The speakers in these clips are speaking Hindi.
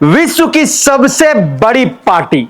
विश्व की सबसे बड़ी पार्टी,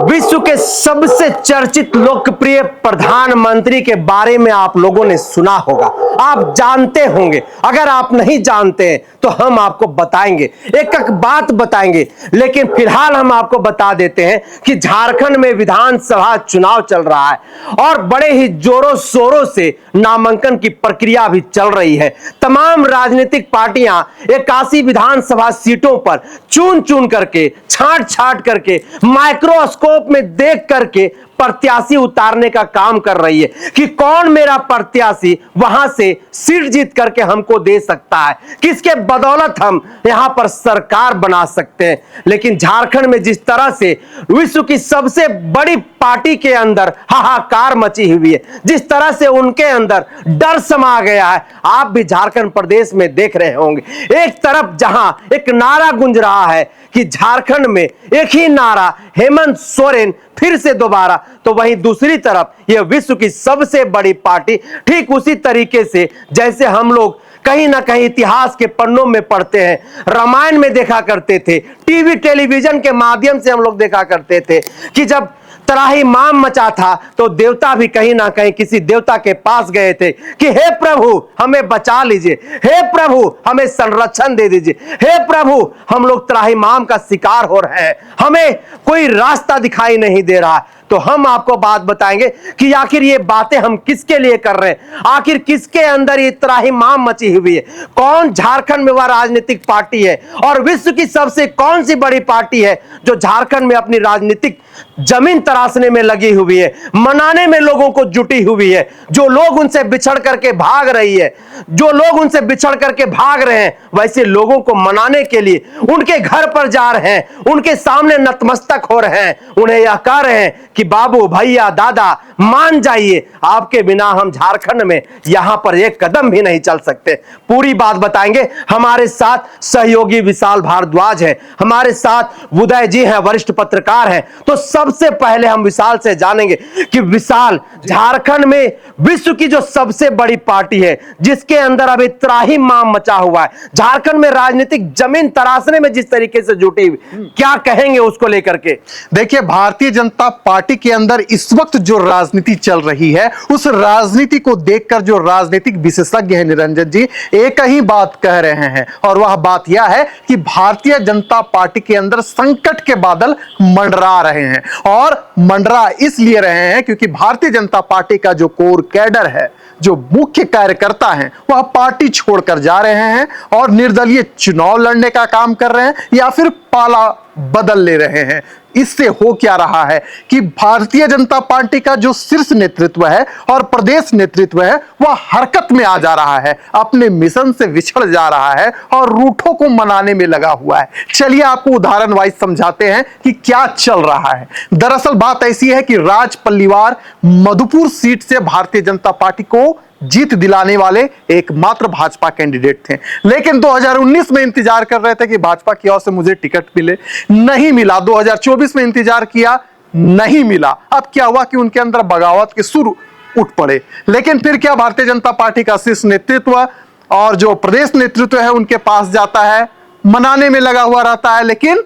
विश्व के सबसे चर्चित लोकप्रिय प्रधानमंत्री के बारे में आप लोगों ने सुना होगा, आप जानते होंगे। अगर आप नहीं जानते हैं तो हम आपको बताएंगे, एक एक बात बताएंगे। लेकिन फिलहाल हम आपको बता देते हैं कि झारखंड में विधानसभा चुनाव चल रहा है और बड़े ही जोरों शोरों से नामांकन की प्रक्रिया भी चल रही है। तमाम राजनीतिक पार्टियां 81 विधानसभा सीटों पर चुन चुन करके, छांट छांट करके, माइक्रोस्कोप में देख करके प्रत्याशी उतारने का काम कर रही है कि कौन मेरा प्रत्याशी वहां से सीट जीत करके हमको दे सकता है, किसके बदौलत हम यहां पर सरकार बना सकते हैं। लेकिन झारखंड में जिस तरह से विश्व की सबसे बड़ी पार्टी के अंदर हाहाकार मची हुई है, जिस तरह से उनके अंदर डर समा गया है, आप भी झारखंड प्रदेश में देख रहे होंगे। एक तरफ जहां एक नारा गूंज रहा है कि झारखंड में एक ही नारा, हेमंत सोरेन फिर से दोबारा, तो वहीं दूसरी तरफ यह विश्व की सबसे बड़ी पार्टी ठीक उसी तरीके से जैसे हम लोग कहीं ना कहीं इतिहास के पन्नों में पढ़ते हैं, रामायण में देखा करते थे, टीवी टेलीविजन के माध्यम से हम लोग देखा करते थे कि जब त्राहिमाम मचा था तो देवता भी कहीं ना कहीं किसी देवता के पास गए थे कि हे प्रभु हमें बचा लीजिए, हे प्रभु हमें संरक्षण दे दीजिए, हे प्रभु हम लोग त्राहिमाम का शिकार हो रहे हैं, हमें कोई रास्ता दिखाई नहीं दे रहा। तो हम आपको बात बताएंगे कि आखिर ये बातें हम किसके लिए कर रहे हैं, आखिर किसके अंदर ये त्राहिमाम मची हुई है, कौन झारखंड में वह राजनीतिक पार्टी है और विश्व की सबसे कौन सी बड़ी पार्टी है जो झारखंड में अपनी राजनीतिक जमीन तराशने में लगी हुई है, मनाने में लोगों को जुटी हुई है। जो लोग उनसे बिछड़ करके भाग रही है, जो लोग उनसे बिछड़ करके भाग रहे हैं, वैसे लोगों को मनाने के लिए उनके घर पर जा रहे हैं, उनके सामने नतमस्तक हो रहे हैं, उन्हें यह कह रहे हैं कि बाबू भैया दादा मान जाइए, आपके बिना हम झारखंड में यहां पर एक कदम भी नहीं चल सकते। पूरी बात बताएंगे। हमारे साथ सहयोगी विशाल भारद्वाज है, हमारे साथ उदय जी हैं, वरिष्ठ पत्रकार हैं। तो सबसे पहले हम विशाल से जानेंगे कि विशाल, झारखंड में विश्व की जो सबसे बड़ी पार्टी है जिसके अंदर अभी त्राहिमाम मचा हुआ है, झारखंड में राजनीतिक जमीन तराशने में जिस तरीके से जुटी, क्या कहेंगे उसको लेकर के? देखिए, भारतीय जनता पार्टी के अंदर इस वक्त जो राजनीति चल रही है, उस राजनीति को देखकर जो राजनीतिक विशेषज्ञ हैं निरंजन जी, एक ही बात कह रहे हैं और वह बात यह है कि भारतीय जनता पार्टी के अंदर संकट के बादल मंडरा रहे हैं। और मंडरा इसलिए रहे हैं क्योंकि भारतीय जनता पार्टी का जो कोर कैडर है, जो मुख्य कार्यकर्ता हैं, वह पार्टी छोड़कर जा रहे हैं और निर्दलीय चुनाव लड़ने का काम कर रहे हैं या फिर पाला बदल ले रहे हैं। इससे हो क्या रहा है कि भारतीय जनता पार्टी का जो शीर्ष नेतृत्व है और प्रदेश नेतृत्व है, वह हरकत में आ जा रहा है, अपने मिशन से विछड़ जा रहा है और रूठों को मनाने में लगा हुआ है। चलिए आपको उदाहरण वाइज समझाते हैं कि क्या चल रहा है। दरअसल बात ऐसी है कि राज पल्लीवार मधुपुर सीट से भारतीय जनता पार्टी को जीत दिलाने वाले एकमात्र भाजपा कैंडिडेट थे, लेकिन 2019 में इंतजार कर रहे थे कि भाजपा की ओर से मुझे टिकट मिले, नहीं मिला। 2024 में इंतजार किया, नहीं मिला। अब क्या हुआ कि उनके अंदर बगावत के सुर उठ पड़े। लेकिन फिर क्या, भारतीय जनता पार्टी का शीर्ष नेतृत्व और जो प्रदेश नेतृत्व है उनके पास जाता है, मनाने में लगा हुआ रहता है। लेकिन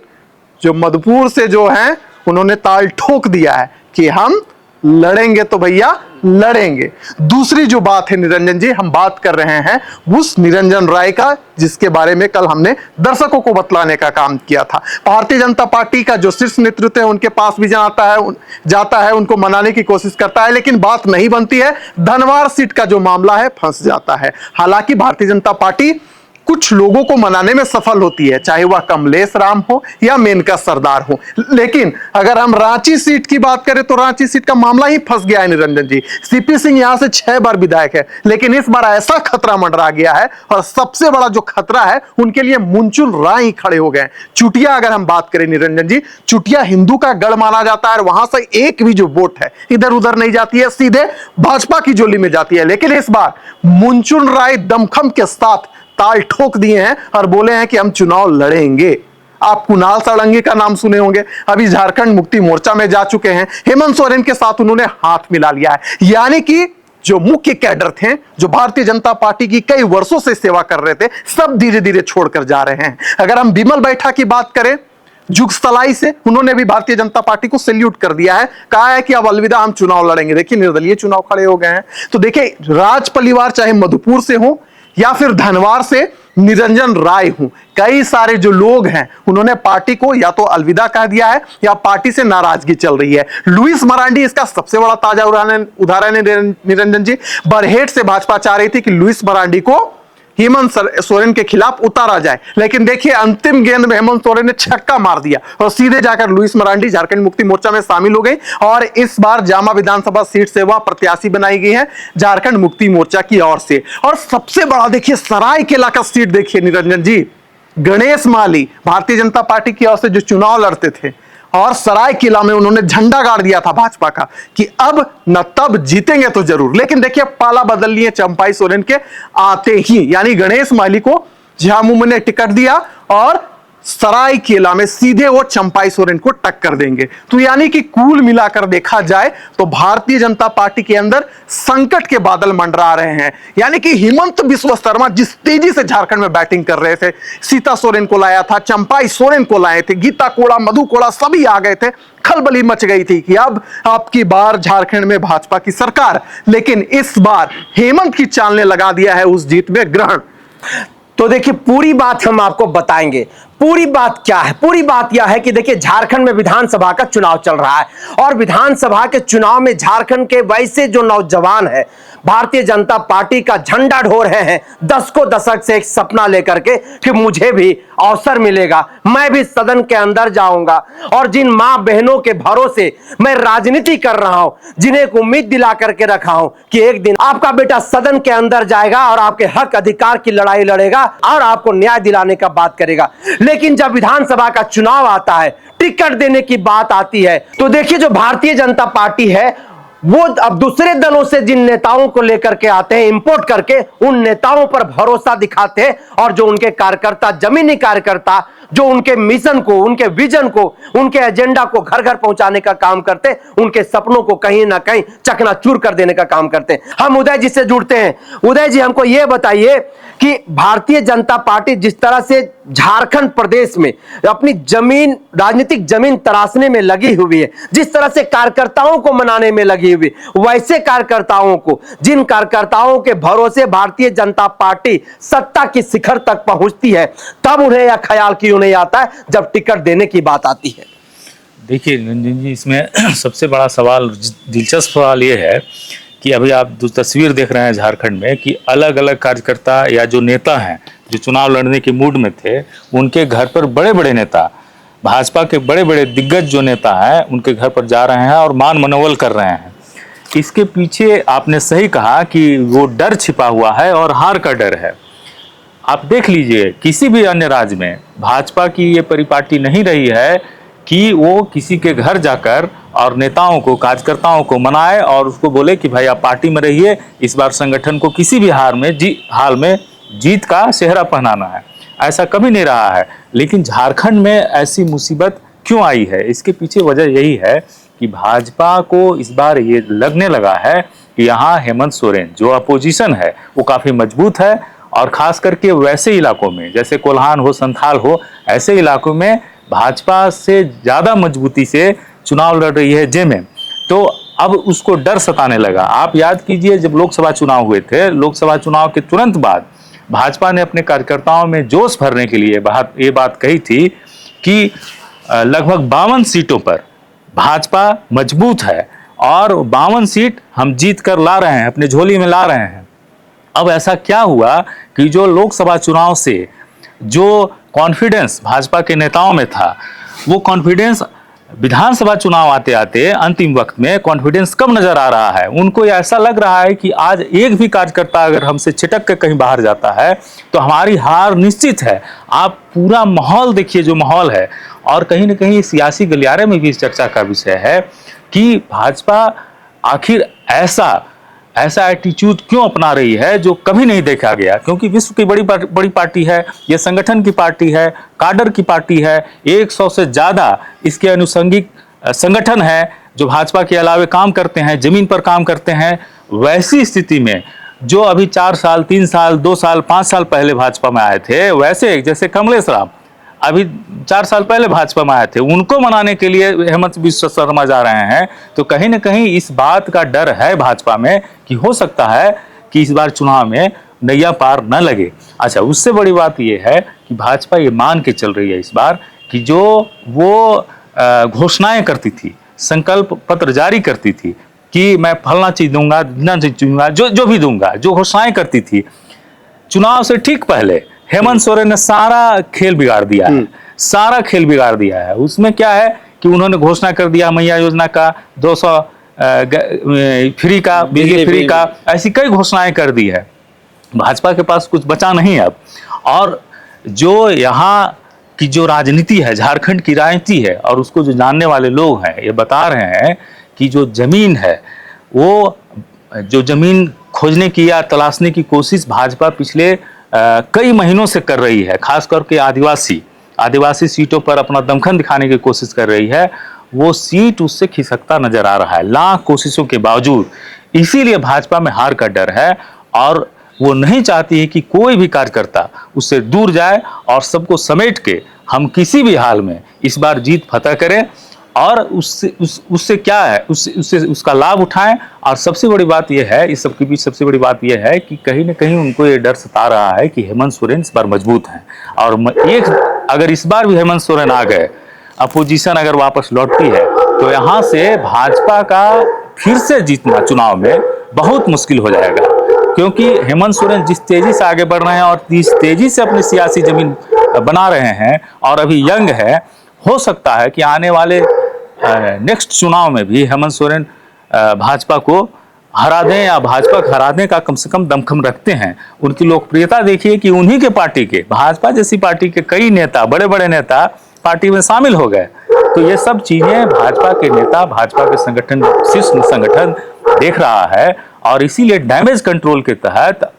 जो मधुपुर से जो है, उन्होंने ताल ठोक दिया है कि हम लड़ेंगे तो भैया लड़ेंगे। दूसरी जो बात है निरंजन जी, हम बात कर रहे हैं उस निरंजन राय का, जिसके बारे में कल हमने दर्शकों को बतलाने का काम किया था। भारतीय जनता पार्टी का जो शीर्ष नेतृत्व है उनके पास भी जाता है, उनको मनाने की कोशिश करता है, लेकिन बात नहीं बनती है। धनवार सीट का जो मामला है फंस जाता है। हालांकि भारतीय जनता पार्टी कुछ लोगों को मनाने में सफल होती है, चाहे वह कमलेश राम हो या मेनका सरदार हो। लेकिन अगर हम रांची सीट की बात करें तो रांची सीट का मामला ही फंस गया है निरंजन जी। सीपी सिंह यहां से 6 बार विधायक है, लेकिन इस बार ऐसा खतरा मंडरा गया है और सबसे बड़ा जो खतरा है उनके लिए मुंचुल राय ही खड़े हो गए। चुटिया अगर हम बात करें निरंजन जी, चुटिया हिंदू का गढ़ माना जाता है, वहां से एक भी जो वोट है इधर उधर नहीं जाती है, सीधे भाजपा की झोली में जाती है। लेकिन इस बार मुंचुल राय दमखम के साथ ताल ठोक दिए हैं और बोले हैं कि हम चुनाव लड़ेंगे। आप कुणाल सारंगी का नाम सुने होंगे, अभी झारखंड मुक्ति मोर्चा में जा चुके हैं, हेमंत सोरेन के साथ उन्होंने हाथ मिला लिया है। यानी कि जो मुख्य कैडर थे, जो भारतीय जनता पार्टी की कई वर्षों से सेवा कर रहे थे, सब धीरे धीरे छोड़कर जा रहे हैं। अगर हम बिमल बैठा की बात करें, जुगसलाई से उन्होंने भी भारतीय जनता पार्टी को सैल्यूट कर दिया है, कहा है कि अब अलविदा, हम चुनाव लड़ेंगे। देखिए निर्दलीय चुनाव खड़े हो गए हैं। तो देखिए राज परिवार चाहे मधुपुर से हो या फिर धनवार से निरंजन राय हूं, कई सारे जो लोग हैं उन्होंने पार्टी को या तो अलविदा कह दिया है या पार्टी से नाराजगी चल रही है। लुइस मरांडी इसका सबसे बड़ा ताजा उदाहरण है। निरंजन जी, बरहेट से भाजपा चाह रही थी कि लुइस मरांडी को हेमंत सोरेन के खिलाफ उतारा जाए, लेकिन देखिए अंतिम गेंद में हेमंत सोरेन ने छक्का मार दिया और सीधे जाकर लुइस मरांडी झारखंड मुक्ति मोर्चा में शामिल हो गई और इस बार जामा विधानसभा सीट से वह प्रत्याशी बनाई गई है झारखंड मुक्ति मोर्चा की ओर से। और सबसे बड़ा देखिए सरायकेला का सीट देखिए निरंजन जी, गणेश माली भारतीय जनता पार्टी की ओर से जो चुनाव लड़ते थे और सरायकेला में उन्होंने झंडा गाड़ दिया था भाजपा का कि अब न तब जीतेंगे तो जरूर। लेकिन देखिए पाला बदल लिए चंपाई सोरेन के आते ही, यानी गणेश माली को झामुमो ने टिकट दिया और सरायकेला में सीधे वो चंपाई सोरेन को टक्कर देंगे। तो यानी कि कुल मिलाकर देखा जाए तो भारतीय जनता पार्टी के अंदर संकट के बादल मंडरा रहे हैं। यानी कि हेमंत बिस्वा शर्मा जिस तेजी से झारखंड में बैटिंग कर रहे थे, सीता सोरेन को लाया था, चंपाई सोरेन को लाए थे, गीता कोड़ा, मधु कोड़ा सभी आ गए थे, खलबली मच गई थी कि अब आपकी बार झारखंड में भाजपा की सरकार। लेकिन इस बार हेमंत की चाल ने लगा दिया है उस जीत में ग्रहण। तो देखिए पूरी बात हम आपको बताएंगे। पूरी बात क्या है? पूरी बात यह है कि देखिए झारखंड में विधानसभा का चुनाव चल रहा है और विधानसभा के चुनाव में झारखंड के वैसे जो नौजवान है भारतीय जनता पार्टी का झंडा ढो रहे हैं, दशक से एक सपना लेकर के कि मुझे भी अवसर मिलेगा, मैं भी सदन के अंदर जाऊंगा और जिन मां बहनों के भरोसे मैं राजनीति कर रहा हूं, जिन्हें एक उम्मीद दिला करके रखा हूं कि एक दिन आपका बेटा सदन के अंदर जाएगा और आपके हक अधिकार की लड़ाई लड़ेगा और आपको न्याय दिलाने का बात करेगा। लेकिन जब विधानसभा का चुनाव आता है, टिकट देने की बात आती है, तो देखिए जो भारतीय जनता पार्टी है वो अब दूसरे दलों से जिन नेताओं को लेकर के आते हैं, इंपोर्ट करके उन नेताओं पर भरोसा दिखाते हैं और जो उनके कार्यकर्ता, जमीनी कार्यकर्ता, जो उनके मिशन को, उनके विजन को, उनके एजेंडा को घर घर पहुंचाने का काम करते, उनके सपनों को कहीं ना कहीं चकनाचूर कर देने का काम करते हैं। हम उदय जी से जुड़ते हैं। उदय जी, हमको यह बताइए कि भारतीय जनता पार्टी जिस तरह से झारखंड प्रदेश में अपनी जमीन, राजनीतिक जमीन तराशने में लगी हुई है, जिस तरह से कार्यकर्ताओं को मनाने में लगी हुई, वैसे कार्यकर्ताओं को, जिन कार्यकर्ताओं के भरोसे भारतीय जनता पार्टी सत्ता की शिखर तक पहुंचती है, तब उन्हें यह ख्याल क्यों नहीं आता है जब टिकट देने की बात आती है? देखिए रंजन जी, इसमें सबसे बड़ा सवाल, दिलचस्प सवाल ये है कि अभी आप जो तस्वीर देख रहे हैं झारखंड में कि अलग अलग कार्यकर्ता या जो नेता हैं जो चुनाव लड़ने के मूड में थे, उनके घर पर बड़े बड़े नेता, भाजपा के बड़े बड़े दिग्गज जो नेता हैं, उनके घर पर जा रहे हैं और मान मनोवल कर रहे हैं। इसके पीछे आपने सही कहा कि वो डर छिपा हुआ है और हार का डर है। आप देख लीजिए, किसी भी अन्य राज्य में भाजपा की ये परिपाटी नहीं रही है कि वो किसी के घर जाकर और नेताओं को, कार्यकर्ताओं को मनाए और उसको बोले कि भाई आप पार्टी में रहिए, इस बार संगठन को किसी भी हाल में जीत का सेहरा पहनाना है। ऐसा कभी नहीं रहा है। लेकिन झारखंड में ऐसी मुसीबत क्यों आई है? इसके पीछे वजह यही है कि भाजपा को इस बार ये लगने लगा है कि यहाँ हेमंत सोरेन जो अपोजिशन है वो काफ़ी मजबूत है और खास करके वैसे इलाकों में जैसे कोल्हान हो, संथाल हो, ऐसे इलाकों में भाजपा से ज़्यादा मजबूती से चुनाव लड़ रही है जेएमएम। तो अब उसको डर सताने लगा। आप याद कीजिए, जब लोकसभा चुनाव हुए थे, लोकसभा चुनाव के तुरंत बाद भाजपा ने अपने कार्यकर्ताओं में जोश भरने के लिए ये बात कही थी कि लगभग 52 सीटों पर भाजपा मजबूत है और 52 सीट हम जीत कर ला रहे हैं, अपने झोली में ला रहे हैं। अब ऐसा क्या हुआ कि जो लोकसभा चुनाव से जो कॉन्फिडेंस भाजपा के नेताओं में था, वो कॉन्फिडेंस विधानसभा चुनाव आते आते अंतिम वक्त में कॉन्फिडेंस कम नजर आ रहा है। उनको ऐसा लग रहा है कि आज एक भी कार्यकर्ता अगर हमसे छिटक के कहीं बाहर जाता है तो हमारी हार निश्चित है। आप पूरा माहौल देखिए, जो माहौल है, और कहीं ना कहीं सियासी गलियारे में भी इस चर्चा का विषय है कि भाजपा आखिर ऐसा एटीट्यूड क्यों अपना रही है जो कभी नहीं देखा गया। क्योंकि विश्व की बड़ी पार्टी है, ये संगठन की पार्टी है, काडर की पार्टी है, 100 से ज़्यादा इसके अनुषंगिक संगठन है जो भाजपा के अलावे काम करते हैं, जमीन पर काम करते हैं, वैसी स्थिति में जो अभी 4 साल 3 साल 2 साल 5 साल पहले भाजपा में आए थे, वैसे जैसे कमलेश राम अभी 4 साल पहले भाजपा में आए थे, उनको मनाने के लिए हेमंत बिस्वा शर्मा जा रहे हैं, तो कहीं ना कहीं इस बात का डर है भाजपा में कि हो सकता है कि इस बार चुनाव में नैया पार न लगे। अच्छा, उससे बड़ी बात यह है कि भाजपा ये मान के चल रही है इस बार कि जो वो घोषणाएं करती थी, संकल्प पत्र जारी करती थी कि मैं फलना चीज दूंगा, इतना चीज दूंगा, जो भी दूंगा, जो घोषणाएं करती थी, चुनाव से ठीक पहले हेमंत सोरेन ने सारा खेल बिगाड़ दिया है, सारा खेल बिगाड़ दिया है। उसमें क्या है कि उन्होंने घोषणा कर दिया मैया योजना का, 200 फ्री का, बिजली फ्री का, ऐसी कई घोषणाएं कर दी है। भाजपा के पास कुछ बचा नहीं अब। और जो यहाँ की जो राजनीति है, झारखंड की राजनीति है, और उसको जो जानने वाले लोग हैं ये बता रहे हैं कि जो जमीन है, वो जो जमीन खोजने की या तलाशने की कोशिश भाजपा पिछले कई महीनों से कर रही है, खास करके आदिवासी सीटों पर अपना दमखम दिखाने की कोशिश कर रही है, वो सीट उससे खिसकता नजर आ रहा है लाख कोशिशों के बावजूद। इसीलिए भाजपा में हार का डर है और वो नहीं चाहती है कि कोई भी कार्यकर्ता उससे दूर जाए और सबको समेट के हम किसी भी हाल में इस बार जीत फतह करें और उससे क्या है, उसका लाभ उठाएं। और सबसे बड़ी बात यह है, इस सब के बीच सबसे बड़ी बात यह है कि कहीं ना कहीं उनको ये डर सता रहा है कि हेमंत सोरेन इस बार मजबूत हैं, और अगर इस बार भी हेमंत सोरेन आ गए, अपोजिशन अगर वापस लौटती है, तो यहाँ से भाजपा का फिर से जीतना चुनाव में बहुत मुश्किल हो जाएगा, क्योंकि हेमंत सोरेन जिस तेजी से आगे बढ़ रहे हैं और जिस तेजी से अपनी सियासी जमीन बना रहे हैं और अभी यंग है, हो सकता है कि आने वाले नेक्स्ट चुनाव में भी हेमंत सोरेन भाजपा को हरा दें, या भाजपा को हराने का कम से कम दमखम रखते हैं। उनकी लोकप्रियता देखिए कि उन्हीं के पार्टी के, भाजपा जैसी पार्टी के कई नेता, बड़े बड़े नेता पार्टी में शामिल हो गए। तो ये सब चीजें भाजपा के नेता, भाजपा के संगठन, शीर्ष संगठन देख रहा है, और इसीलिए डैमेज कंट्रोल के तहत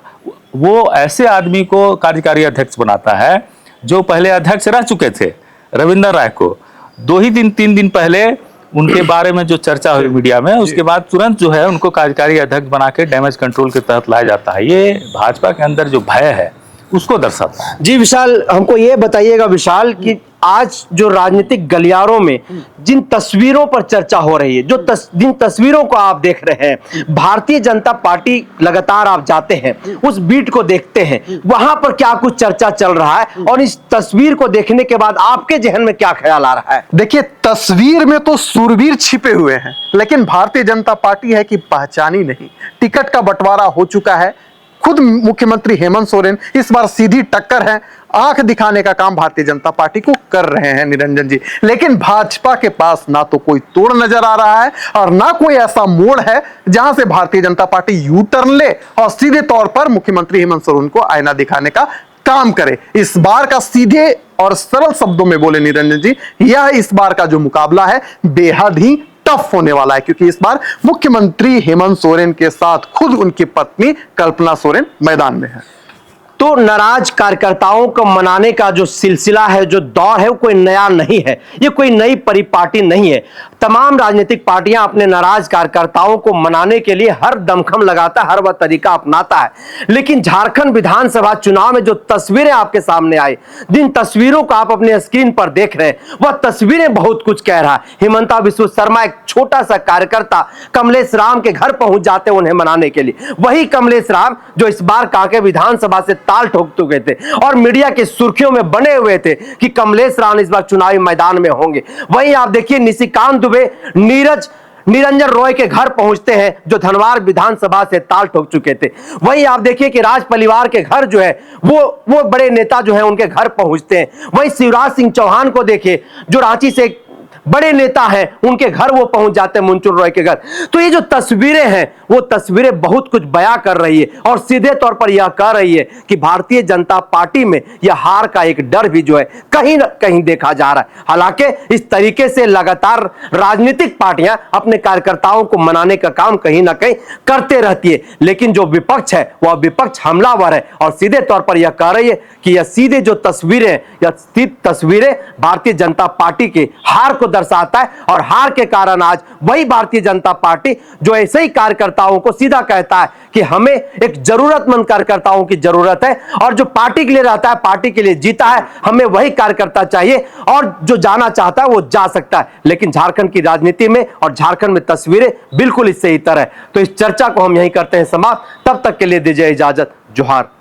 वो ऐसे आदमी को कार्यकारी अध्यक्ष बनाता है जो पहले अध्यक्ष रह चुके थे, रविंदर राय को। 3 दिन पहले उनके बारे में जो चर्चा हुई मीडिया में, उसके बाद तुरंत जो है उनको कार्यकारी अध्यक्ष बना के डैमेज कंट्रोल के तहत लाया जाता है। ये भाजपा के अंदर जो भय है उसको दर्शाता है। जी विशाल, हमको ये बताइएगा विशाल कि आज जो राजनीतिक गलियारों में जिन तस्वीरों पर चर्चा हो रही है, जिन तस्वीरों को आप देख रहे हैं, भारतीय जनता पार्टी लगातार आप जाते हैं, उस बीट को देखते हैं, वहां पर क्या कुछ चर्चा चल रहा है, और इस तस्वीर को देखने के बाद आपके जहन में क्या ख्याल आ रहा है? देखिए, तस्वीर में तो सूरवीर छिपे हुए हैं, लेकिन भारतीय जनता पार्टी है कि पहचानी नहीं। टिकट का बंटवारा हो चुका है, खुद मुख्यमंत्री हेमंत सोरेन इस बार सीधी टक्कर है, आंख दिखाने का काम भारतीय जनता पार्टी को कर रहे हैं निरंजन जी। लेकिन भाजपा के पास ना तो कोई तोड़ नजर आ रहा है और ना कोई ऐसा मोड़ है जहां से Bharatiya Janata party U turn ले और सीधे तौर पर मुख्यमंत्री हेमंत सोरेन को आईना दिखाने का काम करे। इस बार का सीधे और सरल शब्दों में बोले निरंजन जी, यह इस बार का जो मुकाबला है बेहद ही टफ होने वाला है, क्योंकि इस बार मुख्यमंत्री हेमंत सोरेन के साथ खुद उनकी पत्नी कल्पना सोरेन मैदान में है। तो नाराज कार्यकर्ताओं को मनाने का जो सिलसिला है, जो दौर है, वो कोई नया नहीं है, ये कोई नई परिपाटी नहीं है। तमाम राजनीतिक पार्टियां अपने नाराज कार्यकर्ताओं को मनाने के लिए हर दमखम लगाता है, हर वह तरीका अपनाता है। लेकिन झारखंड विधानसभा चुनाव में जो तस्वीरें आपके सामने आई, जिन तस्वीरों को आप अपने स्क्रीन पर देख रहे हैं, वह तस्वीरें बहुत कुछ कह रहा है। हिमंता बिस्वा शर्मा, एक छोटा सा कार्यकर्ता कमलेश राम के घर पहुंच जाते उन्हें मनाने के लिए। वही कमलेश राम जो इस बार कांके विधानसभा से ताल ठोक चुके थे और मीडिया के सुर्खियों में बने हुए थे कि कमलेश राम इस बार चुनावी मैदान में होंगे। वहीं आप देखिए निशिकांत दुबे निरंजन रॉय के घर पहुंचते हैं जो धनवार विधानसभा से ताल ठोक चुके थे। वहीं आप देखिए कि राज परिवार के घर जो है वो बड़े नेता जो है उनके घर पहुंचते हैं। वहीं शिवराज सिंह चौहान को देखिए जो रांची से बड़े नेता हैं, उनके घर वो पहुंच जाते हैं, मुंचुल रॉय के घर। तो ये जो तस्वीरें हैं वो तस्वीरें बहुत कुछ बयां कर रही है और सीधे तौर पर यह कह रही है कि भारतीय जनता पार्टी में यह हार का एक डर भी जो है कहीं न कहीं देखा जा रहा है। हालांकि इस तरीके से लगातार राजनीतिक पार्टियां अपने कार्यकर्ताओं को मनाने का काम कहीं ना कहीं करते रहती है, लेकिन जो विपक्ष है वह विपक्ष हमलावर है और सीधे तौर पर यह कह रही है कि यह सीधे जो तस्वीरें भारतीय जनता पार्टी के हार को दर्शाता है। और हार के कारण आज वही भारतीय जनता पार्टी जो ऐसे ही कार्यकर्ताओं को सीधा कहता है कि हमें एक जरूरतमंद कार्यकर्ताओं की जरूरत है, और जो पार्टी के लिए रहता है पार्टी के लिए जीता है, हमें वही कार्यकर्ता चाहिए, और जो जाना चाहता है वो जा सकता है। लेकिन झारखंड की राजनीति में और झारखंड में तस्वीरें बिल्कुल इससे इतर है। तो इस चर्चा को हम यहीं करते हैं समाप्त। तब तक के लिए दीजिए इजाजत। जोहार।